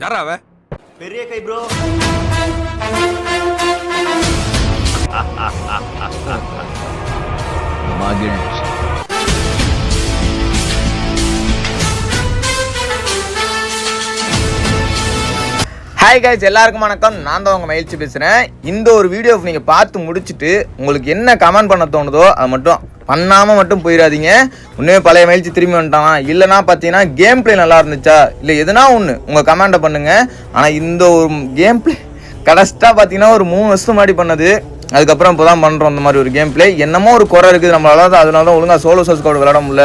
யாரா அவ? பெரிய கை ப்ரோ. மகிழ்ச்சி. ஹாய் கைஸ், எல்லாருக்கும் வணக்கம். நான் தான் உங்கள் மகிழ்ச்சி பேசுகிறேன். இந்த ஒரு வீடியோ நீங்கள் பார்த்து முடிச்சுட்டு உங்களுக்கு என்ன கமெண்ட் பண்ண தோணுதோ அதை மட்டும் பண்ணாமல் மட்டும் போயிடாதீங்க. இன்னுமே பழைய மகிழ்ச்சி திரும்பி வந்துட்டானா, இல்லைனா பார்த்தீங்கன்னா கேம் பிளே நல்லா இருந்துச்சா, இல்லை எதுனா ஒன்று உங்கள் கமெண்ட்டை பண்ணுங்கள். ஆனால் இந்த ஒரு கேம் பிளே கடைசியாக பார்த்தீங்கன்னா ஒரு 3 வருஷம் முன்னாடி பண்ணது, அதுக்கப்புறம் இப்போ தான் பண்ணுறோம் அந்த மாதிரி ஒரு கேம் பிளே. என்னமோ ஒரு குறை இருக்குது நம்மளால தான், அதனால தான் ஒழுங்காக சோலோ சர்ச் கோட் விளாட முடியல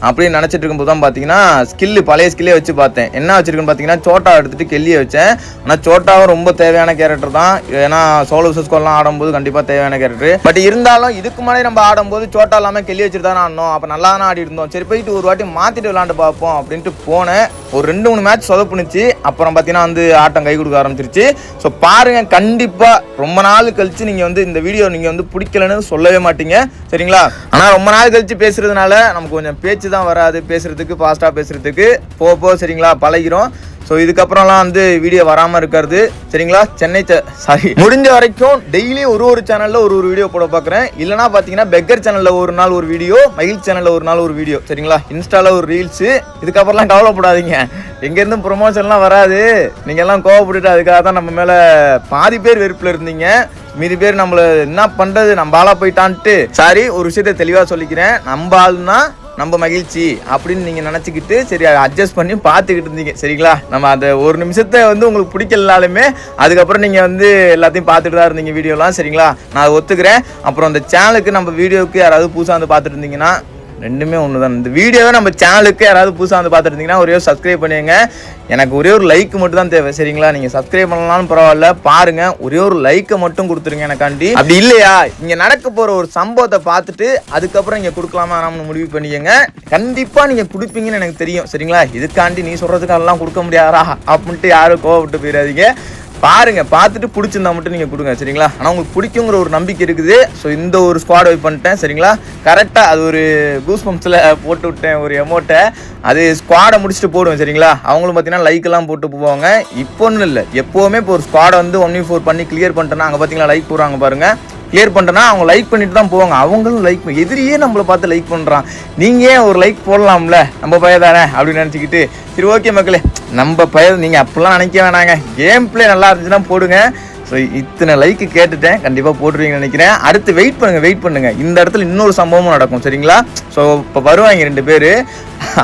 அப்படின்னு நினச்சிட்டு இருக்கும்போது தான் பார்த்தீங்கன்னா பழைய ஸ்கில்லே வச்சு பார்த்தேன். என்ன வச்சிருக்குன்னு பார்த்தீங்கன்னா சோட்டா எடுத்துகிட்டு கெல்லியை வச்சேன். ஆனால் சோட்டாவும் ரொம்ப தேவையான கேரக்டர் தான், ஏன்னா சோலோ சர்ச் கோட்லாம் ஆடும்போது கண்டிப்பாக தேவையான கேரக்டர். பட் இருந்தாலும் இதுக்கு முன்னாடி நம்ம ஆடும்போது சோட்டா இல்லாமல் கெல்லி வச்சுட்டு தானே ஆடணும், அப்போ நல்லா தானே ஆடி இருந்தோம். சரி போயிட்டு ஒரு வாட்டி மாற்றிட்டு விளாண்டு பார்ப்போம் அப்படின்ட்டு போனேன். ஒரு 2-3 மேட்ச் சொதப்புனுச்சு. அப்புறம் பார்த்தீங்கன்னா ஆட்டம் கை கொடுக்க ஆரம்பிச்சிருச்சு. ஸோ பாருங்கள், கண்டிப்பாக ரொம்ப நாள் கழிச்சு நீங்கள் இந்த வீடியோ நீங்கள் பிடிக்கலன்னு சொல்லவே மாட்டீங்க, சரிங்களா? ஆனால் ரொம்ப நாள் கழிச்சு பேசுறதுனால நமக்கு கொஞ்சம் பேச்சு தான் வராது, பேசுறதுக்கு ஃபாஸ்ட்டாக பேசுறதுக்கு போ சரிங்களா, பழகிறோம். ஸோ இதுக்கப்புறம்லாம் வீடியோ வராமல் இருக்கிறது, சரிங்களா? முடிஞ்ச வரைக்கும் டெய்லி ஒரு சேனலில் ஒரு வீடியோ போட பார்க்குறேன். இல்லைனா பார்த்தீங்கன்னா பெக்கர் சேனலில் ஒரு நாள் ஒரு வீடியோ, மகிழ் சேனலில் ஒரு நாள் ஒரு வீடியோ, சரிங்களா? இன்ஸ்டாவில் ஒரு ரீல்ஸு. இதுக்கப்புறம்லாம் கவலைப்படாதீங்க, எங்கேருந்தும் ப்ரொமோஷன்லாம் வராது. நீங்கள் எல்லாம் கோவப்பட்டுட்டு அதுக்காக தான் நம்ம மேலே பாதி பேர் வெறுப்பில் இருந்தீங்க, மீதி பேர் நம்மளை என்ன பண்ணுறது நம்ம ஆளாக போயிட்டான்ட்டு. சாரி, ஒரு விஷயத்த தெளிவாக சொல்லிக்கிறேன். நம்ம ஆளுனா நம்ம மகிழ்ச்சி அப்படின்னு நீங்கள் நினச்சிக்கிட்டு சரி அட்ஜஸ்ட் பண்ணி பார்த்துக்கிட்டு இருந்தீங்க, சரிங்களா? நம்ம அந்த ஒரு நிமிஷத்தை உங்களுக்கு பிடிக்கலனாலுமே அதுக்கப்புறம் நீங்கள் எல்லாத்தையும் பார்த்துட்டு தான் இருந்தீங்க வீடியோலாம், சரிங்களா? நான் ஒத்துக்கிறேன். அப்புறம் அந்த சேனலுக்கு நம்ம வீடியோவுக்கு யாராவது புதுசாக பார்த்துட்டு இருந்தீங்கன்னா ரெண்டுமே ஒன்று தான். இந்த வீடியோவை நம்ம சேனலுக்கு யாராவது புதுசாக பார்த்துட்டு இருந்தீங்கன்னா ஒரே சப்ஸ்கிரைப் பண்ணிடுங்க. எனக்கு ஒரே ஒரு லைக் மட்டும் தான் தேவை, சரிங்களா? நீங்கள் சப்ஸ்கிரைப் பண்ணலாம்னு பரவாயில்ல, பாருங்கள், ஒரே ஒரு லைக்கை மட்டும் கொடுத்துருங்க எனக்காண்டி. அப்படி இல்லையா, இங்கே நடக்க போகிற ஒரு சம்பவத்தை பார்த்துட்டு அதுக்கப்புறம் இங்கே கொடுக்கலாமா நாம முடிவு பண்ணிக்கங்க. கண்டிப்பாக நீங்கள் கொடுப்பீங்கன்னு எனக்கு தெரியும், சரிங்களா? இதுக்காண்டி நீ சொல்கிறதுக்கெல்லாம் கொடுக்க முடியாதா அப்படின்ட்டு யாரும் கோவப்பட்டு போயிடாதீங்க. பாருங்க, பார்த்துட்டு பிடிச்சிருந்தா மட்டும் நீங்கள் கொடுங்க, சரிங்களா? ஆனால் உங்களுக்கு பிடிக்குங்கிற ஒரு நம்பிக்கை இருக்குது. ஸோ இந்த ஒரு ஸ்குவாட் வைப் பண்ணிட்டேன், சரிங்களா? கரெக்டாக அது ஒரு கூஸ் பம்ப்ஸில் போட்டு விட்டேன் ஒரு எமௌண்ட்டை. அது ஸ்குவாடை முடிச்சுட்டு போடுவேன், சரிங்களா? அவங்களும் பார்த்தீங்கன்னா லைக்கெல்லாம் போட்டு போவாங்க. இப்போ ஒன்றும் இல்லை, எப்போவுமே இப்போ ஒரு ஸ்குவாடை 1v4 பண்ணி கிளியர் பண்ணிட்டேன்னா அங்கே பார்த்தீங்களா லைக் போடுறாங்க பாருங்கள். கிளியர் பண்ணிட்டேன்னா அவங்க லைக் பண்ணிட்டு தான் போவாங்க. அவங்களும் லைக், எதிரியே நம்மளை பார்த்து லைக் பண்ணுறான், நீங்கள் ஏன் ஒரு லைக் போடலாம்ல, நம்ம பையன் தானே அப்படின்னு நினச்சிக்கிட்டு சரி ஓகே மக்களே, நம்ம பையன் நீங்கள் அப்படிலாம் நினைக்க வேணாங்க, கேம் பிளே நல்லா இருந்துச்சுன்னா போடுங்க. ஸோ இத்தனை லைக்கு கேட்டுட்டேன், கண்டிப்பாக போட்டுருவீங்கன்னு நினைக்கிறேன். அடுத்து வெயிட் பண்ணுங்கள். இந்த இடத்துல இன்னொரு சம்பவமும் நடக்கும், சரிங்களா? ஸோ இப்போ வருவாங்க 2 பேர்.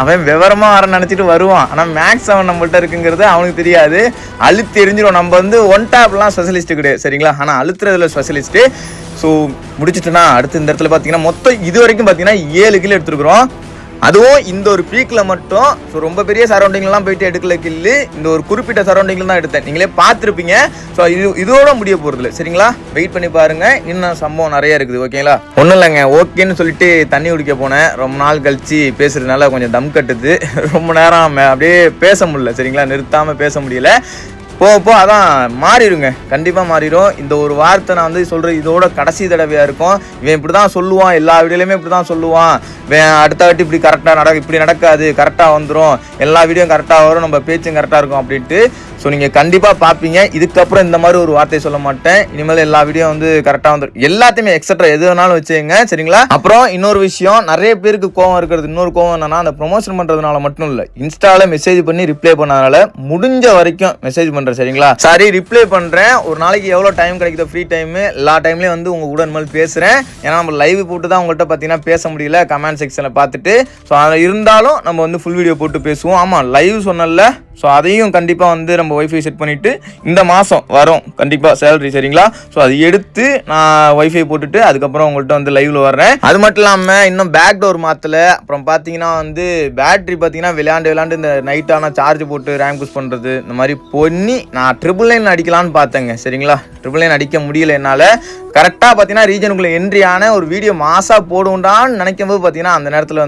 அவன் விவரமாக வர நினச்சிட்டு வருவான், ஆனால் மேக்ஸ் அவன் நம்மள்ட்ட இருக்குங்கிறது அவனுக்கு தெரியாது. அழுத்து எரிஞ்சிடும். நம்ம ஒன் டேப்லாம் ஸ்பெஷலிஸ்ட்டு கிடையாது, சரிங்களா? ஆனால் அழுத்துறதுல ஸ்பெஷலிஸ்ட்டு. ஸோ முடிச்சுட்டுனா அடுத்து இந்த இடத்துல பார்த்தீங்கன்னா மொத்தம் இது வரைக்கும் பார்த்தீங்கன்னா 7 கிலோ எடுத்துருக்குறோம். அதுவும் இந்த ஒரு பீக்கில் மட்டும். ஸோ ரொம்ப பெரிய சரௌண்டிங்லாம் போயிட்டு எடுக்கல கில்லு, இந்த ஒரு குறிப்பிட்ட சரௌண்டிங்கில் தான் எடுத்தேன், நீங்களே பார்த்துருப்பீங்க. ஸோ இதோட முடிய போகிறதில்ல, சரிங்களா? வெயிட் பண்ணி பாருங்கள், இன்னும் சம்பவம் நிறையா இருக்குது, ஓகேங்களா? ஒன்றும் இல்லைங்க, ஓகேன்னு சொல்லிட்டு தண்ணி குடிக்க போனேன். ரொம்ப நாள் கழிச்சு பேசுறதுனால கொஞ்சம் தம் கட்டுது, ரொம்ப நேரம் அப்படியே பேச முடியல, சரிங்களா? நிறுத்தாமல் பேச முடியல. போ அதான் மாறிடுங்க, கண்டிப்பாக மாறிடும். இந்த ஒரு வார்த்தை நான் சொல்கிறேன், இதோட கடைசி தடவையாக இருக்கும். இவன் இப்படி தான் சொல்லுவான், எல்லா வீடியோலையுமே இப்படி தான் சொல்லுவான், இவன் அடுத்த வாட்டி இப்படி கரெக்டாக இப்படி நடக்காது, கரெக்டாக வந்துடும், எல்லா வீடியோவும் கரெக்டாக வரும், நம்ம பேச்சும் கரெக்டாக இருக்கும் அப்படின்ட்டு. ஸோ நீங்கள் கண்டிப்பாக பார்ப்பீங்க. இதுக்கப்புறம் இந்த மாதிரி ஒரு வார்த்தையை சொல்ல மாட்டேன். இனிமேல் எல்லா வீடியோ கரெக்டாக வந்துடும், எல்லாத்தையுமே எக்ஸட்ரா எது வேணாலும் வச்சுங்க, சரிங்களா? அப்புறம் இன்னொரு விஷயம், நிறைய பேருக்கு கோவம் இருக்கிறது, இன்னொரு கோவம் என்னன்னா, அந்த ப்ரொமோஷன் பண்ணுறதுனால மட்டும் இல்லை, இன்ஸ்டாவில் மெசேஜ் பண்ணி ரிப்ளை பண்ணதுனால முடிஞ்ச வரைக்கும் மெசேஜ் பண்ணுறேன், சரிங்களா? சரி ரிப்ளை பண்ணுறேன். ஒரு நாளைக்கு எவ்வளோ டைம் கிடைக்குதோ ஃப்ரீ டைமு, எல்லா டைம்லேயும் உங்கள் கூட இனிமேல் பேசுகிறேன். ஏன்னா நம்ம லைவ் போட்டு தான் உங்கள்கிட்ட பார்த்தீங்கன்னா பேச முடியல, கமெண்ட் செக்ஷனில் பார்த்துட்டு. ஸோ அதில் இருந்தாலும் நம்ம ஃபுல் வீடியோ போட்டு பேசுவோம். ஆமாம், லைவ் சொன்னல. ஸோ அதையும் கண்டிப்பாக நம்ம ஒய்ஃபை செட் பண்ணிவிட்டு இந்த மாதம் வரும் கண்டிப்பாக சேலரி, சரிங்களா? ஸோ அதை எடுத்து நான் ஒய்ஃபை போட்டுட்டு அதுக்கப்புறம் உங்கள்கிட்ட லைவில் வர்றேன். அது மட்டும் இல்லாமல் இன்னும் பேக் டோர் மாற்றலை. அப்புறம் பார்த்தீங்கன்னா பேட்ரி பார்த்தீங்கன்னா விளையாண்டு இந்த நைட்டான சார்ஜ் போட்டு ரேங்க் புஷ் பண்ணுறது, இந்த மாதிரி பண்ணி நான் 999 அடிக்கலான்னு பார்த்தேங்க, சரிங்களா? 999 அடிக்க முடியல என்னால். கரெக்டாக பார்த்தீங்கன்னா ரீஜனுக்குள்ளே என்ட்ரி ஆன ஒரு வீடியோ மாசாக போடுண்டான்னு நினைக்கும் போது பார்த்தீங்கன்னா அந்த நேரத்தில்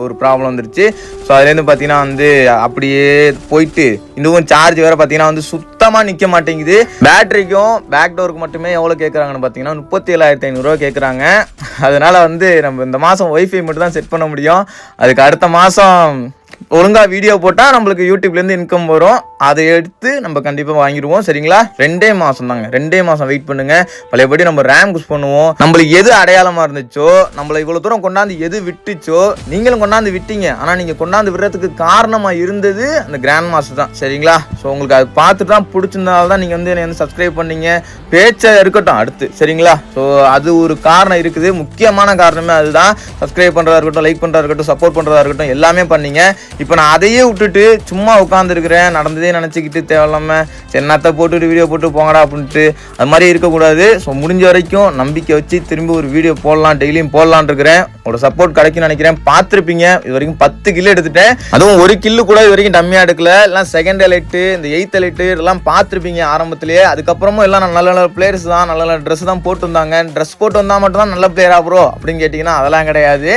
ஒரு ப்ராப்ளம் வந்துருச்சு. ஸோ அதுலேருந்து பார்த்தீங்கன்னா அப்படியே போயிட்டு இன்னும் சார்ஜ் வேறு பார்த்தீங்கன்னா சுத்தமாக நிற்க மாட்டேங்குது. பேட்டரிக்கும் பேக் டோருக்கு மட்டுமே எவ்வளோ கேட்குறாங்கன்னு பார்த்தீங்கன்னா 37,500 கேட்குறாங்க. அதனால் நம்ம இந்த மாதம் ஒய்ஃபை மட்டும் தான் செட் பண்ண முடியும். அதுக்கு அடுத்த மாதம் ஒழுங்காக வீடியோ போட்டால் நம்மளுக்கு யூடியூப்லேருந்து இன்கம் வரும். அதை எடுத்து நம்ம கண்டிப்பாக வாங்கிடுவோம். சரிங்களா? 2 மாதம் தாங்க, 2 மாதம் வெயிட் பண்ணுங்கள். பழையபடி நம்ம ரேம் யூஸ் பண்ணுவோம். நம்மளுக்கு எது அடையாளமாக இருந்துச்சோ, நம்மளை இவ்வளோ தூரம் கொண்டாந்து எது விட்டுச்சோ, நீங்களும் கொண்டாந்து விட்டீங்க. ஆனால் நீங்கள் கொண்டாந்து விடுறதுக்கு காரணமாக இருந்தது அந்த கிராண்ட் மாஸ்டர் தான். சரிங்களா? ஸோ உங்களுக்கு அது பார்த்துட்டு தான் பிடிச்சிருந்தனால தான் நீங்கள் வந்து என்னை வந்து சப்ஸ்கிரைப் பண்ணீங்க. பேச்சை இருக்கட்டும் அடுத்து. சரிங்களா? ஸோ அது ஒரு காரணம் இருக்குது. முக்கியமான காரணமே அதுதான். சப்ஸ்கிரைப் பண்ணுறதா இருக்கட்டும், லைக் பண்ணுறதா இருக்கட்டும், சப்போர்ட் பண்ணுறதா இருக்கட்டும், எல்லாமே பண்ணீங்க. இப்போ நான் அதையே விட்டுட்டு சும்மா உட்காந்துருக்கிறேன். நடந்ததே நினச்சிக்கிட்டு தேவையில்லாமல் என்னத்தை போட்டுட்டு வீடியோ போட்டு போங்கடா அப்படின்ட்டு அது மாதிரி இருக்கக்கூடாது. ஸோ முடிஞ்ச வரைக்கும் நம்பிக்கை வச்சு திரும்பி ஒரு வீடியோ போடலாம், டெய்லியும் போடலான் இருக்கிறேன். உங்களோட சப்போர்ட் கிடைக்கும்னு நினைக்கிறேன். பார்த்துருப்பீங்க, இது வரைக்கும் 10 கிலோ எடுத்துட்டேன். அதுவும் ஒரு கில்லு கூட இது வரைக்கும் டம்மியாக எடுக்கல. எல்லாம் செகண்ட் எலைட்டு, இந்த 8th எலைட்டு இதெல்லாம் பார்த்துருப்பீங்க ஆரம்பத்திலேயே. அதுக்கப்புறமும் எல்லாம் நல்ல நல்ல பிளேயர்ஸ் தான், நல்ல நல்ல ட்ரெஸ் தான் போட்டு வந்தாங்க. ட்ரெஸ் போட்டு வந்தால் மட்டும் தான் நல்ல பிளேயரா ப்ரோ அப்படின்னு கேட்டிங்கன்னா அதெல்லாம் கிடையாது.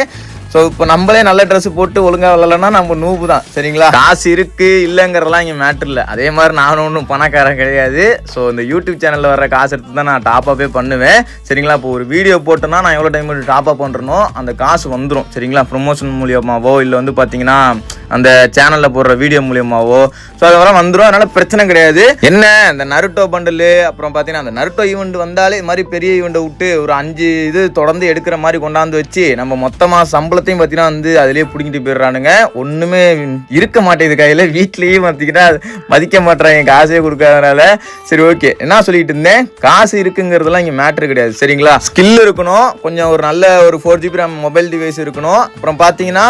ஸோ இப்போ நம்மளே நல்ல ட்ரெஸ் போட்டு ஒழுங்காக விளாட்லன்னா நம்ம நூபு தான். சரிங்களா? காசு இருக்குது இல்லைங்கிறதெல்லாம் இங்கே மேட்ரு இல்லை. அதே மாதிரி நானும் ஒன்றும் பணக்காரன் கிடையாது. ஸோ இந்த யூடியூப் சேனலில் வர காசு எடுத்து தான் நான் டாப்பாகவே பண்ணுவேன். சரிங்களா? இப்போ ஒரு வீடியோ போட்டோன்னா நான் எவ்வளோ டைம் டாப்பாக பண்ணுறனோ அந்த காசு வந்துடும். சரிங்களா? ப்ரொமோஷன் மூலியமாகவோ இல்லை வந்து பார்த்தீங்கன்னா அந்த சேனலில் போடுற வீடியோ மூலியமாகவோ ஸோ அதெல்லாம் வந்துடும். அதனால் பிரச்சனை கிடையாது. என்ன இந்த நருட்டோ பண்டலு, அப்புறம் பார்த்தீங்கன்னா அந்த நருட்டோ ஈவெண்ட் வந்தாலே இது மாதிரி பெரிய ஈவெண்ட்டை விட்டு ஒரு 5 இது தொடர்ந்து எடுக்கிற மாதிரி கொண்டாந்து வச்சு நம்ம மொத்தமாக சம்பளத்தையும் பார்த்தீங்கன்னா வந்து அதிலே பிடிங்கிட்டு போயிடுறானுங்க. ஒன்றுமே இருக்க மாட்டேங்குது கையில். வீட்லேயும் பார்த்தீங்கன்னா மதிக்க மாட்டேறாங்க காசே கொடுக்காதனால. சரி, ஓகே, என்ன சொல்லிட்டு இருந்தேன், காசு இருக்குங்கிறதுலாம் இங்கே மேட்ரு கிடையாது. சரிங்களா? ஸ்கில் இருக்கணும், கொஞ்சம் ஒரு நல்ல ஒரு 4GB RAM மொபைல் டிவைஸ் இருக்கணும். அப்புறம் பார்த்தீங்கன்னா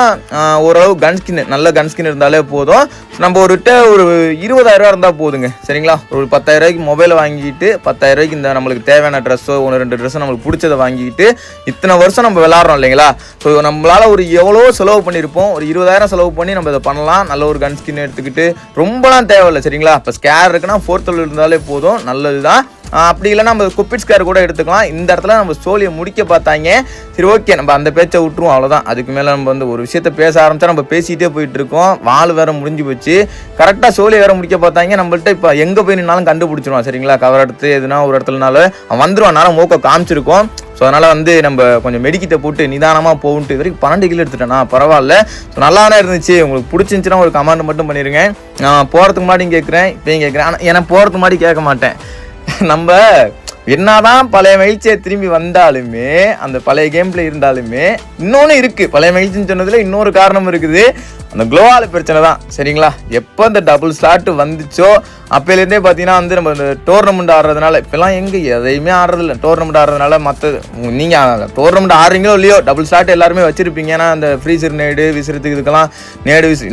ஓரளவு கன் ஸ்கின், நல்ல கன் ஸ்கின் இருந்தாலே போதும். நம்ம ஒரு 20,000 ரூபா இருந்தால் போதுங்க. சரிங்களா? ஒரு 10,000 ரூபாய்க்கு மொபைலை வாங்கிட்டு 10,000 ரூபாய்க்கு இந்த நம்மளுக்கு தேவையான ட்ரெஸ்ஸோ 1-2 ட்ரெஸ்ஸோ நம்மளுக்கு பிடிச்சதை வாங்கிட்டு இத்தனை வருஷம் நம்ம விளாட்றோம் இல்லைங்களா? ஸோ நம்மளால ஒரு எவ்வளோ செலவு பண்ணியிருப்போம். ஒரு 20,000 செலவு பண்ணி நம்ம இதை பண்ணலாம். நல்ல ஒரு கன் ஸ்கின் எடுத்துக்கிட்டு ரொம்பலாம் தேவையில்லை. சரிங்களா? இப்போ ஸ்கேர் இருக்குன்னா 4th இருந்தாலே போதும், நல்லது தான். அப்படி இல்லைன்னா நம்ம குப்பிட் ஸ்கேர் கூட எடுத்துக்கலாம். இந்த இடத்துல நம்ம ஸ்டோரியை முடிக்க பார்த்தாங்க. சரி, ஓகே, நம்ம அந்த பேச்சை விட்டுருவோம், அவ்வளோதான். அதுக்கு மேலே நம்ம வந்து ஒரு விஷயத்த பேச ஆரம்பித்தா நம்ம பேசிகிட்டே போயிட்டு இருக்கோம். வால் வேறு முடிஞ்சு போச்சு. கரெக்டாக சோழியை வேறு முடிக்க பார்த்தாங்க. நம்மள்ட்ட இப்போ எங்கே போய் நின்னாலும் கண்டுபிடிச்சிருவான். சரிங்களா? கவர் எடுத்து எதுனா ஒரு இடத்துலனாலும் அவன் வந்துடுவான். நேரம் மூக்க காமிச்சிருக்கோம். ஸோ அதனால் வந்து நம்ம கொஞ்சம் மெடிக்கிட்ட போட்டு நிதானமாக போகுன்ட்டு இது வரைக்கும் 12 கிலோ எடுத்துட்டேன்னா பரவாயில்ல. ஸோ நல்லா தானே இருந்துச்சு. உங்களுக்கு பிடிச்சிருந்துச்சுன்னா ஒரு கமெண்ட் மட்டும் பண்ணிடுங்க. நான் போகிறதுக்கு முன்னாடியும் கேட்குறேன், இப்போயும் கேட்குறேன். ஆனால் எனக்கு போகிறதுக்கு முன்னாடி கேட்க மாட்டேன். நம்ம என்னதான் பழைய மகிழ்ச்சியை திரும்பி வந்தாலுமே, அந்த பழைய கேம் பிளே இருந்தாலுமே இன்னொன்று இருக்குது. பழைய மகிழ்ச்சின்னு சொன்னதில் இன்னொரு காரணம் இருக்குது. அந்த குளோவால் பிரச்சனை தான். சரிங்களா? எப்போ இந்த டபுள் ஸ்லாட் வந்துச்சோ அப்போலேருந்தே பார்த்தீங்கன்னா வந்து நம்ம இந்த டோர்னமெண்ட் ஆடுறதுனால இப்போலாம் எங்கே எதையுமே ஆடுறதில்ல. டோர்னமெண்ட் ஆடுறதுனால மற்ற நீங்கள் டோர்னமெண்ட் ஆடுறீங்களோ இல்லையோ டபுள் ஸ்லாட் எல்லாருமே வச்சுருப்பீங்க. ஏன்னா அந்த ஃப்ரீசர் நேடு விசிறதுக்கு இதுக்கெல்லாம்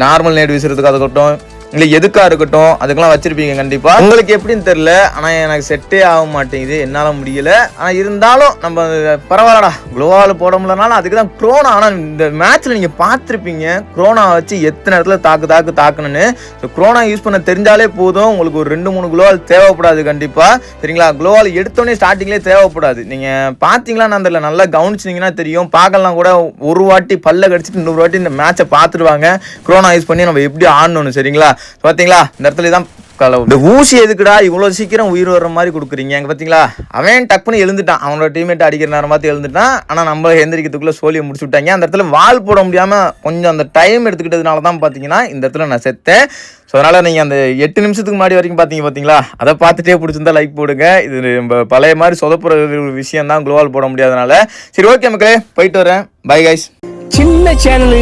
நார்மல் நேடு விசிறதுக்கு அதுக்கட்டும் இல்லை எதுக்காக இருக்கட்டும் அதுக்கெல்லாம் வச்சிருப்பீங்க கண்டிப்பாக. உங்களுக்கு எப்படின்னு தெரில, ஆனால் எனக்கு செட்டே ஆக மாட்டேங்குது, என்னால் முடியல. ஆனால் இருந்தாலும் நம்ம பரவாயில்லடா குளோவால் போட முடியலனாலும் அதுக்கு தான் குரோனா. ஆனால் இந்த மேட்ச்சில் நீங்கள் பார்த்துருப்பீங்க குரோனா வச்சு எத்தனை இடத்துல தாக்குன்னு. ஸோ குரோனா யூஸ் பண்ண தெரிஞ்சாலே போதும். உங்களுக்கு ஒரு 2-3 குளோவால் தேவைப்படாது கண்டிப்பாக. சரிங்களா? குளோவால் எடுத்தோடனே ஸ்டார்டிங்லேயே தேவைப்படாது. நீங்கள் பார்த்தீங்களா நான் தெரியல, நல்லா கவனிச்சிங்கன்னா தெரியும். பார்க்கலாம் கூட ஒரு வாட்டி பல்ல கடிச்சிட்டு இன்னொரு வாட்டி இந்த மேட்சை பார்த்துடுவாங்க குரோனா யூஸ் பண்ணி நம்ம எப்படி ஆடணும்னு. சரிங்களா? பார்த்தீங்களா? இந்த இடத்துல தான் இந்த ஊசி எதுக்குடா இவ்வளோ சீக்கிரம் உயிர் வர்ற மாதிரி கொடுக்குறீங்க. அங்கே பார்த்தீங்களா? அவன் டக்குன்னு எழுந்துட்டான். அவனோட டீம்மேட் அடிக்கிற நேரம் பார்த்து எழுந்துட்டான். ஆனால் நம்ம எந்திரிக்கிறதுக்குள்ளே சோழியை முடிச்சு விட்டாங்க. அந்த இடத்துல வால் போட முடியாமல் கொஞ்சம் அந்த டைம் எடுத்துக்கிட்டதுனால தான் பார்த்தீங்கன்னா இந்த இடத்துல நான் செத்தேன். ஸோ அதனால் நீங்கள் அந்த 8 நிமிஷத்துக்கு முன்னாடி வரைக்கும் பார்த்தீங்களா? அதை பார்த்துட்டே பிடிச்சிருந்தா லைக் போடுங்க. இது நம்ம பழைய மாதிரி சொதப்புற ஒரு விஷயம் தான் குளோவால் போட முடியாதனால. சரி, ஓகே மக்களே, போயிட்டு வரேன். Bye guys. சின்ன சேனலு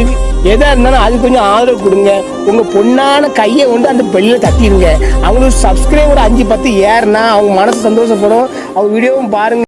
எதா இருந்தாலும் அது கொஞ்சம் ஆதரவு கொடுங்க. உங்க பொண்ணான கையை கொண்டு அந்த பெல்லில் தட்டிடுங்க. அவங்களுக்கு சப்ஸ்கிரைபர் 5-10 ஏறுனா அவங்க மனசு சந்தோஷப்படும். அவங்க வீடியோவும் பாருங்க.